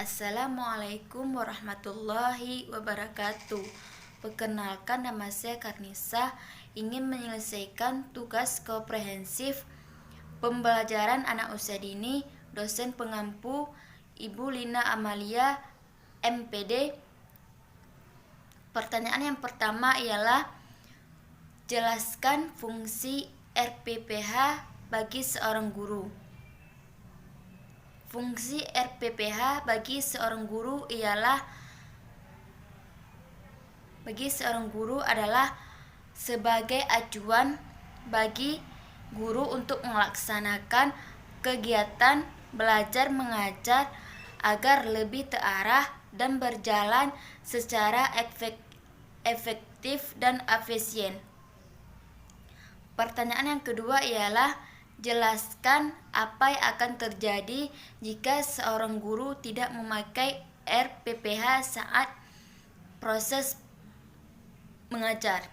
Assalamualaikum warahmatullahi wabarakatuh. Perkenalkan, nama saya Karnisa, ingin menyelesaikan tugas komprehensif pembelajaran anak usia dini, dosen pengampu Ibu Lina Amalia, MPD. Pertanyaan yang pertama ialah, jelaskan fungsi RPPH bagi seorang guru. Fungsi RPPH bagi seorang guru adalah sebagai acuan bagi guru untuk melaksanakan kegiatan belajar mengajar agar lebih terarah dan berjalan secara efektif dan efisien. Pertanyaan yang kedua ialah, jelaskan apa yang akan terjadi jika seorang guru tidak memakai RPPH saat proses mengajar.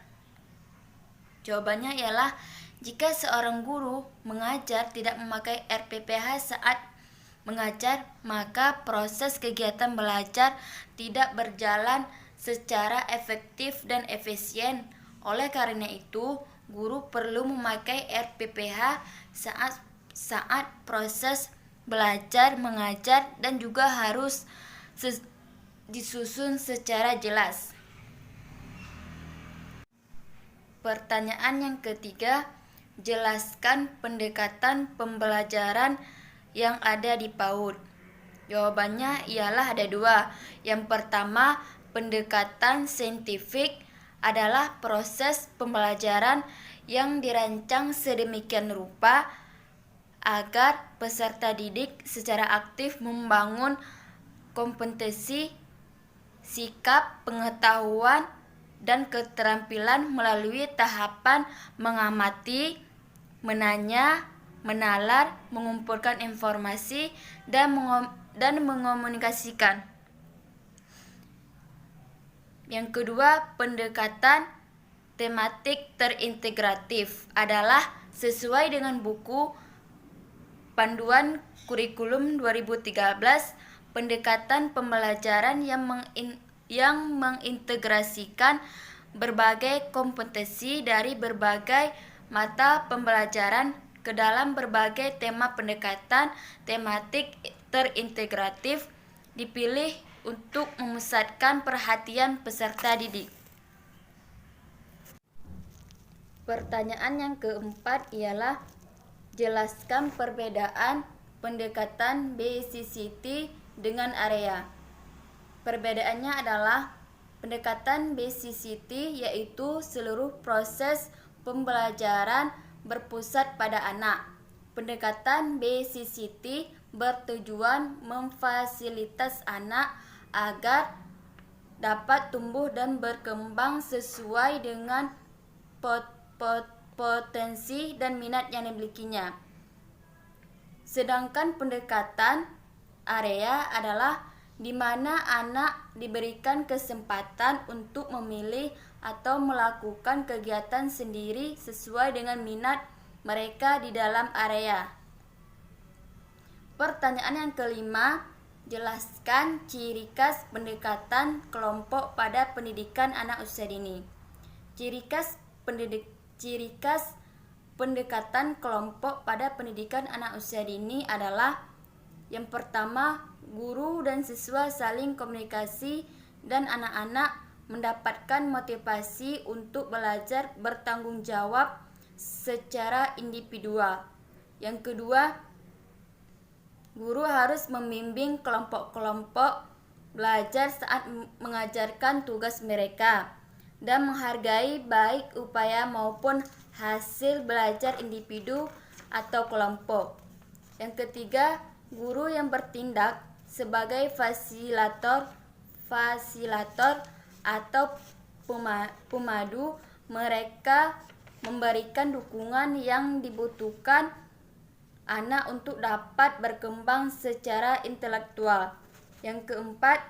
Jawabannya ialah, jika seorang guru mengajar tidak memakai RPPH saat mengajar, maka proses kegiatan belajar tidak berjalan secara efektif dan efisien. Oleh karena itu, guru perlu memakai RPPH saat proses belajar mengajar dan juga harus disusun secara jelas. Pertanyaan yang ketiga, jelaskan pendekatan pembelajaran yang ada di PAUD. Jawabannya ialah ada dua. Yang pertama, pendekatan saintifik adalah proses pembelajaran yang dirancang sedemikian rupa agar peserta didik secara aktif membangun kompetensi, sikap, pengetahuan, dan keterampilan melalui tahapan mengamati, menanya, menalar, mengumpulkan informasi, dan mengomunikasikan. Yang kedua, pendekatan tematik terintegratif adalah sesuai dengan buku Panduan Kurikulum 2013, pendekatan pembelajaran yang mengintegrasikan berbagai kompetensi dari berbagai mata pembelajaran ke dalam berbagai tema. Pendekatan tematik terintegratif dipilih untuk memusatkan perhatian peserta didik. Pertanyaan yang keempat ialah, jelaskan perbedaan pendekatan BCCT dengan area. Perbedaannya adalah, pendekatan BCCT yaitu seluruh proses pembelajaran berpusat pada anak. Pendekatan BCCT bertujuan memfasilitas anak agar dapat tumbuh dan berkembang sesuai dengan potensi dan minat yang dimilikinya. Sedangkan pendekatan area adalah di mana anak diberikan kesempatan untuk memilih atau melakukan kegiatan sendiri sesuai dengan minat mereka di dalam area. Pertanyaan yang kelima, jelaskan ciri khas pendekatan kelompok pada pendidikan anak usia dini. Ciri khas pendekatan kelompok pada pendidikan anak usia dini adalah, yang pertama, guru dan siswa saling komunikasi dan anak-anak mendapatkan motivasi untuk belajar bertanggung jawab secara individual. Yang kedua, guru harus membimbing kelompok-kelompok belajar saat mengajarkan tugas mereka dan menghargai baik upaya maupun hasil belajar individu atau kelompok. Yang ketiga, guru yang bertindak sebagai fasilitator atau pemadu, mereka memberikan dukungan yang dibutuhkan anak untuk dapat berkembang secara intelektual. Yang keempat,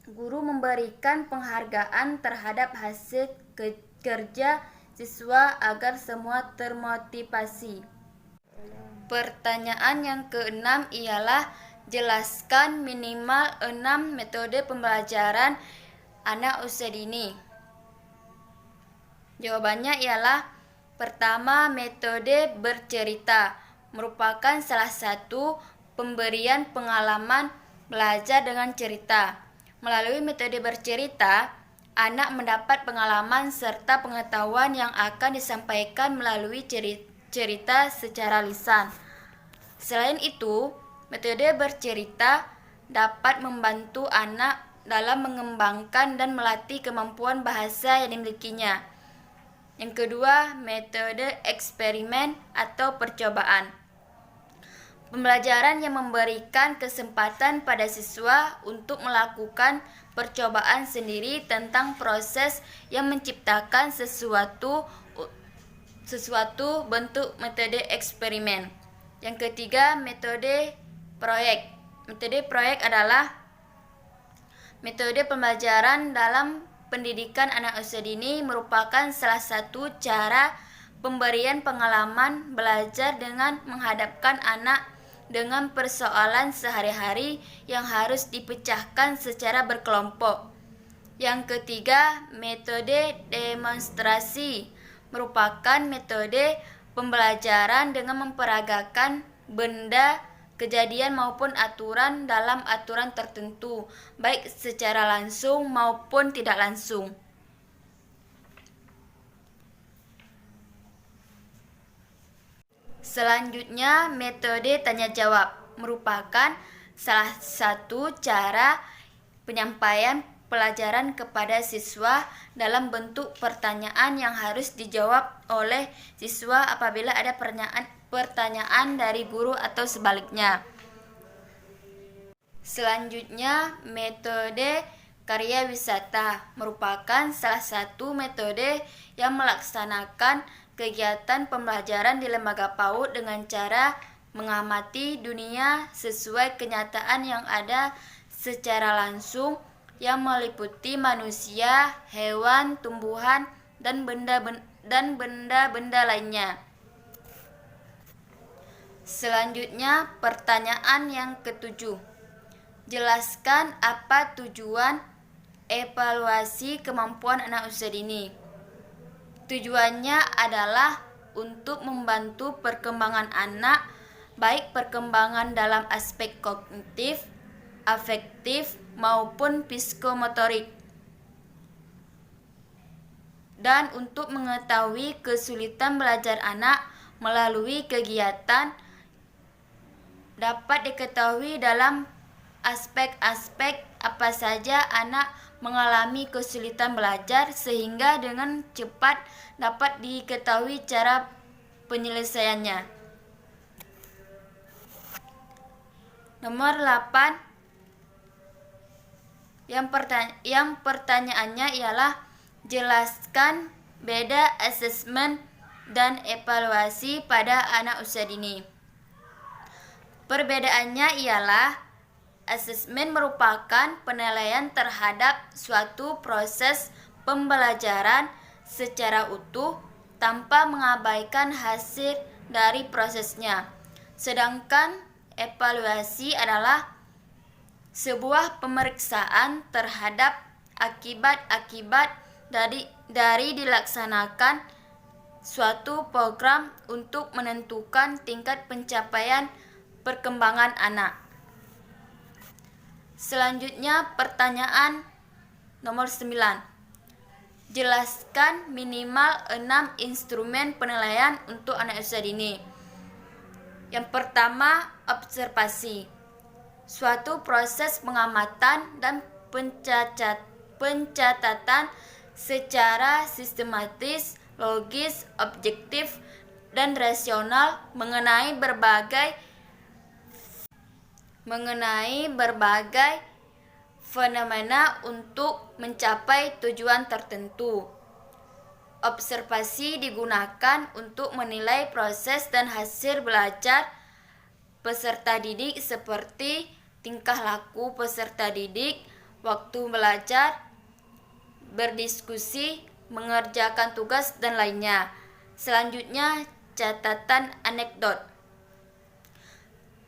guru memberikan penghargaan terhadap hasil kerja siswa agar semua termotivasi. Pertanyaan yang keenam ialah, Jelaskan minimal 6 metode pembelajaran anak usia dini. Jawabannya ialah pertama, metode bercerita merupakan salah satu pemberian pengalaman belajar dengan cerita. Melalui metode bercerita, anak mendapat pengalaman serta pengetahuan yang akan disampaikan melalui cerita secara lisan. Selain itu, metode bercerita dapat membantu anak dalam mengembangkan dan melatih kemampuan bahasa yang dimilikinya. Yang kedua, metode eksperimen atau percobaan. Pembelajaran yang memberikan kesempatan pada siswa untuk melakukan percobaan sendiri tentang proses yang menciptakan sesuatu bentuk metode eksperimen. Yang ketiga, metode proyek. Metode proyek adalah metode pembelajaran dalam pendidikan anak usia dini, merupakan salah satu cara pemberian pengalaman belajar dengan menghadapkan anak dengan persoalan sehari-hari yang harus dipecahkan secara berkelompok. Yang ketiga, metode demonstrasi merupakan metode pembelajaran dengan memperagakan benda, kejadian maupun aturan dalam aturan tertentu, baik secara langsung maupun tidak langsung. Selanjutnya, metode tanya jawab merupakan salah satu cara penyampaian pelajaran kepada siswa dalam bentuk pertanyaan yang harus dijawab oleh siswa apabila ada pertanyaan dari guru atau sebaliknya. Selanjutnya, metode karya wisata merupakan salah satu metode yang melaksanakan kegiatan pembelajaran di lembaga PAUD dengan cara mengamati dunia sesuai kenyataan yang ada secara langsung yang meliputi manusia, hewan, tumbuhan, dan benda-benda lainnya. Selanjutnya, pertanyaan yang ketujuh. Jelaskan apa tujuan evaluasi kemampuan anak usia dini. Tujuannya adalah untuk membantu perkembangan anak, baik perkembangan dalam aspek kognitif, afektif, maupun psikomotorik, dan untuk mengetahui kesulitan belajar anak melalui kegiatan dapat diketahui dalam aspek-aspek apa saja anak mengalami kesulitan belajar sehingga dengan cepat dapat diketahui cara penyelesaiannya. Nomor 8. Yang pertanyaannya ialah jelaskan beda asesmen dan evaluasi pada anak usia dini. Perbedaannya ialah asesmen merupakan penilaian terhadap suatu proses pembelajaran secara utuh tanpa mengabaikan hasil dari prosesnya. Sedangkan evaluasi adalah sebuah pemeriksaan terhadap akibat-akibat dari dilaksanakan suatu program untuk menentukan tingkat pencapaian perkembangan anak. Selanjutnya, pertanyaan nomor 9. Jelaskan minimal 6 instrumen penilaian untuk anak usia dini. Yang pertama, observasi. Suatu proses pengamatan dan pencatatan secara sistematis, logis, objektif, dan rasional mengenai berbagai fenomena untuk mencapai tujuan tertentu. Observasi digunakan untuk menilai proses dan hasil belajar peserta didik seperti tingkah laku peserta didik, waktu belajar, berdiskusi, mengerjakan tugas, dan lainnya. Selanjutnya, catatan anekdot.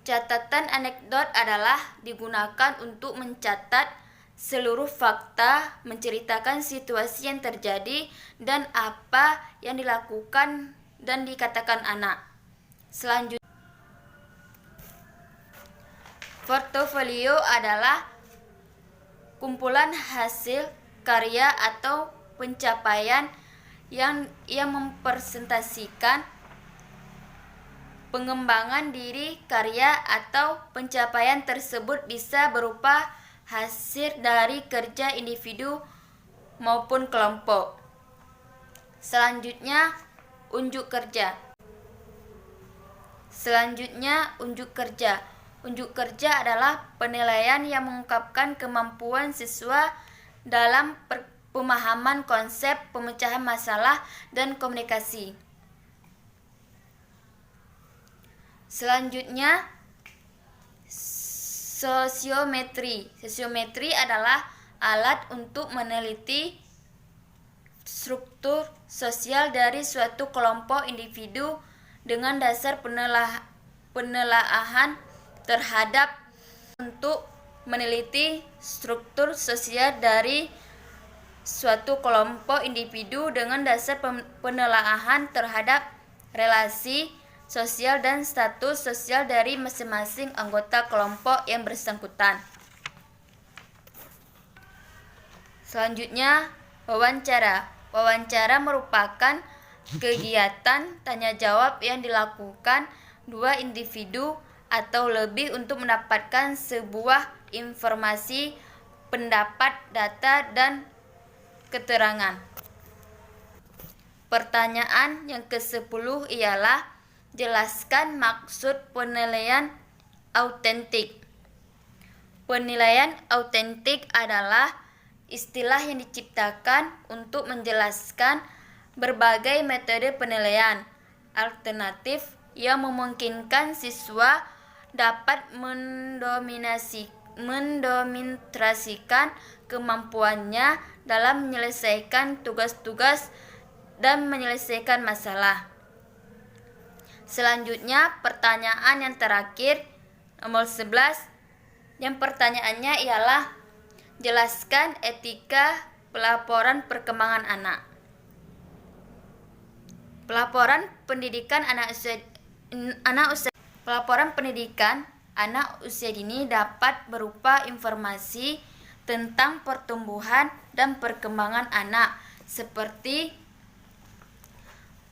Catatan anekdot adalah digunakan untuk mencatat seluruh fakta, menceritakan situasi yang terjadi dan apa yang dilakukan dan dikatakan anak. Selanjutnya, portofolio adalah kumpulan hasil karya atau pencapaian yang mempresentasikan pengembangan diri. Karya atau pencapaian tersebut bisa berupa hasil dari kerja individu maupun kelompok. Selanjutnya, unjuk kerja. Unjuk kerja adalah penilaian yang mengungkapkan kemampuan siswa dalam pemahaman konsep, pemecahan masalah, dan komunikasi. Selanjutnya, sosiometri. Sosiometri adalah alat untuk meneliti struktur sosial dari suatu kelompok individu dengan dasar penelaahan terhadap untuk meneliti struktur sosial dari suatu kelompok individu dengan dasar penelaahan terhadap relasi sosial dan status sosial dari masing-masing anggota kelompok yang bersangkutan. Selanjutnya, wawancara. Wawancara merupakan kegiatan tanya jawab yang dilakukan dua individu atau lebih untuk mendapatkan sebuah informasi, pendapat, data, dan keterangan. Pertanyaan yang ke-10 ialah jelaskan maksud penilaian autentik. Penilaian autentik adalah istilah yang diciptakan untuk menjelaskan berbagai metode penilaian alternatif yang memungkinkan siswa dapat mendemonstrasikan kemampuannya dalam menyelesaikan tugas-tugas dan menyelesaikan masalah. Selanjutnya, pertanyaan yang terakhir, nomor 11, yang pertanyaannya ialah jelaskan etika pelaporan perkembangan anak. Pelaporan pendidikan anak usia dini dapat berupa informasi tentang pertumbuhan dan perkembangan anak, seperti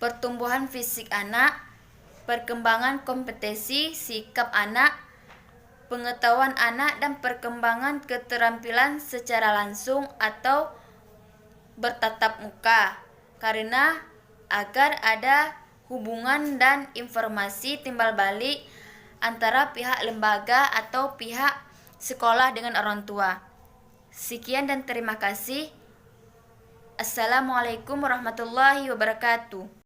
pertumbuhan fisik anak, perkembangan kompetensi sikap anak, pengetahuan anak, dan perkembangan keterampilan secara langsung atau bertatap muka. Karena agar ada hubungan dan informasi timbal balik antara pihak lembaga atau pihak sekolah dengan orang tua. Sekian dan terima kasih. Assalamualaikum warahmatullahi wabarakatuh.